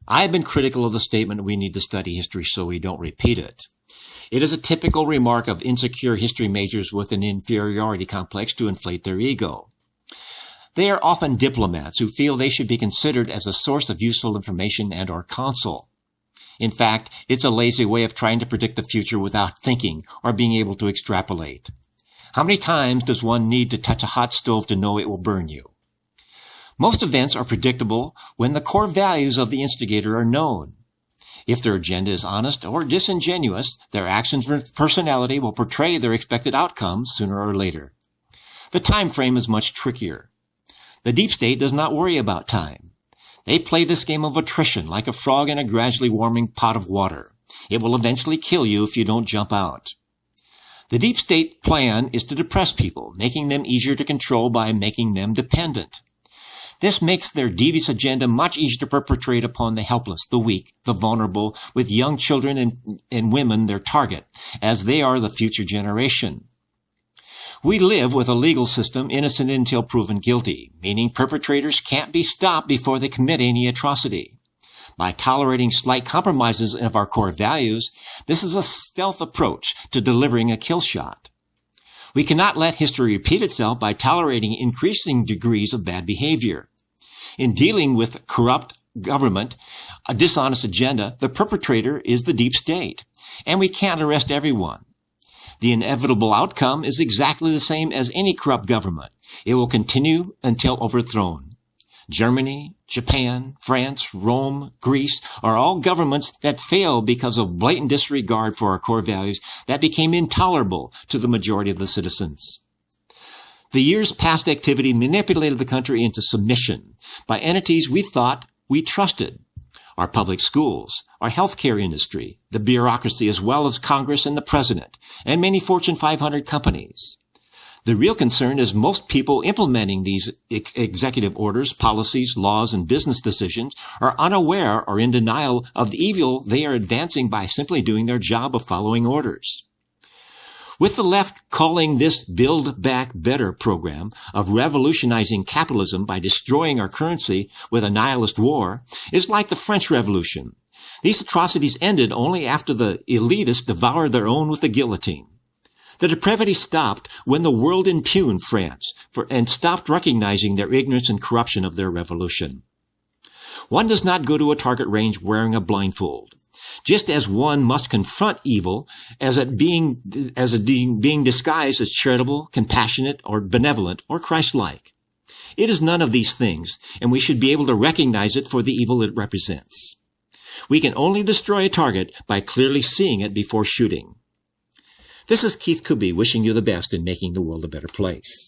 I have been critical of the statement we need to study history so we don't repeat it. It is a typical remark of insecure history majors with an inferiority complex to inflate their ego. They are often diplomats who feel they should be considered as a source of useful information and/or counsel. In fact, it's a lazy way of trying to predict the future without thinking or being able to extrapolate. How many times does one need to touch a hot stove to know it will burn you? Most events are predictable when the core values of the instigator are known. If their agenda is honest or disingenuous, their actions and personality will portray their expected outcomes sooner or later. The time frame is much trickier. The deep state does not worry about time. They play this game of attrition like a frog in a gradually warming pot of water. It will eventually kill you if you don't jump out. The deep state plan is to depress people, making them easier to control by making them dependent. This makes their devious agenda much easier to perpetrate upon the helpless, the weak, the vulnerable, with young children and women their target, as they are the future generation. We live with a legal system innocent until proven guilty, meaning perpetrators can't be stopped before they commit any atrocity. By tolerating slight compromises of our core values, this is a stealth approach to delivering a kill shot. We cannot let history repeat itself by tolerating increasing degrees of bad behavior. In dealing with corrupt government, a dishonest agenda, the perpetrator is the deep state, and we can't arrest everyone. The inevitable outcome is exactly the same as any corrupt government. It will continue until overthrown. Germany, Japan, France, Rome, Greece are all governments that fail because of blatant disregard for our core values that became intolerable to the majority of the citizens. The years' past activity manipulated the country into submission by entities we thought we trusted. Our public schools, our healthcare industry, the bureaucracy as well as Congress and the President, and many Fortune 500 companies. The real concern is most people implementing these executive orders, policies, laws, and business decisions are unaware or in denial of the evil they are advancing by simply doing their job of following orders. With the left calling this Build Back Better program of revolutionizing capitalism by destroying our currency with a nihilist war, is like the French Revolution. These atrocities ended only after the elitists devoured their own with the guillotine. The depravity stopped when the world impugned France and stopped recognizing their ignorance and corruption of their revolution. One does not go to a target range wearing a blindfold. Just as one must confront evil as it being disguised as charitable, compassionate, or benevolent, or Christ-like. It is none of these things, and we should be able to recognize it for the evil it represents. We can only destroy a target by clearly seeing it before shooting. This is Keith Kuby wishing you the best in making the world a better place.